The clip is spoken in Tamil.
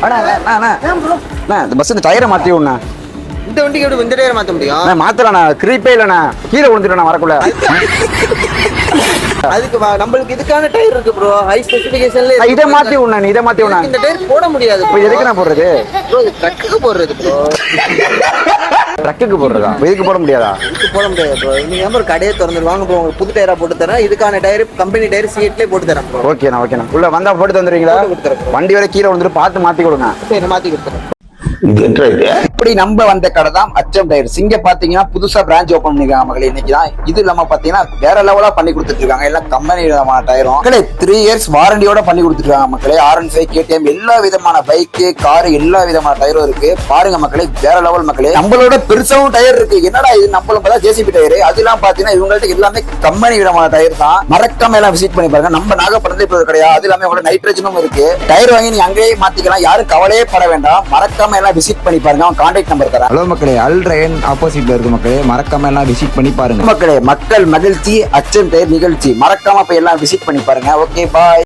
அண்ணா இந்த பஸ் இந்த டயரை மாற்றி விடணா. இந்த வண்டிக்கு எப்படி இந்த டயரை மாற்ற முடியும்? மாத்தலண்ணா, கிரீப்பே இல்லைண்ணா, கீழே விழுந்துட்டேண்ணா வரக்குள்ள. அதுக்கு நம்மளுக்கு இதுக்கான டயர் இருக்கு ப்ரோ, ஹை ஸ்பெசிஃபிகேஷன்ல. இதை மாத்தி விடணா, நீ இதை மாத்தி விடணா. இந்த டயர் போட முடியாது. இப்போ எதுக்கு நான் போடுறது? ப்ரோ இது ட்ரக்குக்கு போடுறது ப்ரோ. ட்ரக்குக்கு போடுறதா? இதுக்கு போட முடியாதா? இதுக்கு போட முடியாது ப்ரோ. நீங்க நம்பர் கடையை திறந்துருவாங்க ப்ரோ, உங்களுக்கு புது டயரா போட்டு தரேன். இதுக்கான டயர் கம்பெனி டயர் சீட்லயே போட்டு தரேன் ப்ரோ. ஓகேண்ணா ஓகேண்ணா. உள்ள வந்தா போட்டு தந்துடுவீங்களா? வண்டி வரை கீழே விழுந்துட்டு பார்த்து மாத்தி கொடுங்க. சரி மாத்தி கொடுத்துறேன். இப்படி நம்ம வந்த கடை தான் அச்சம் டயர்ஸ். இங்க பாத்தீங்கன்னா புதுசா பிரான்ச் ஓபன் பண்ணிருக்காங்க மக்களே இன்னைக்கு தான். இது இல்லாம பாத்தீங்கன்னா வேற லெவலா பண்ணி கொடுத்துட்டு இருக்காங்க. எல்லாம் கம்பெனி விதமான டயரும் மக்களே 3 இயர்ஸ் வாரண்டியோட பண்ணி கொடுத்துட்டு இருக்காங்க மக்களே. R15 KTM எல்லா விதமான பைக்கு காரு எல்லா விதமான டயரும் இருக்கு. பாருங்க மக்களே, வேற லெவல் மக்களே. நம்மளோட பெருசாவும் டயர் இருக்கு. என்னடா இது நம்மளும் பார்த்தா JCB டயர், அதெல்லாம் பாத்தீங்கன்னா இவங்கள்ட்ட எல்லாமே கம்பெனி விதமான டயர் தான். மறக்காம எல்லாம் விசிட் பண்ணி பாருங்க. நம்ம நாகப்பட்டினத்துல இப்போ கிடையாது, அது எல்லாமே உங்களோட நைட்ரஜனும் இருக்கு. டயர் வாங்கி நீங்க அங்கேயே மாத்திக்கலாம், யாரும் கவலையே பட வேண்டாம். மறக்காம எல்லாம் விசிட் பண்ணி பாருங்க. கான்டாக்ட் நம்பர் தரேன். ஹலோ மக்களே, அல்ட்ரைன் ஆப்போசிட்ல இருக்கு மக்களே, மறக்காம எல்லாம் விசிட் பண்ணி பாருங்க மக்களே. மக்கள் மகிழ்ச்சி அச்சம் டயர் நிகழ்ச்சி மறக்காம போய் எல்லாம் விசிட் பண்ணி பாருங்க. Okay bye.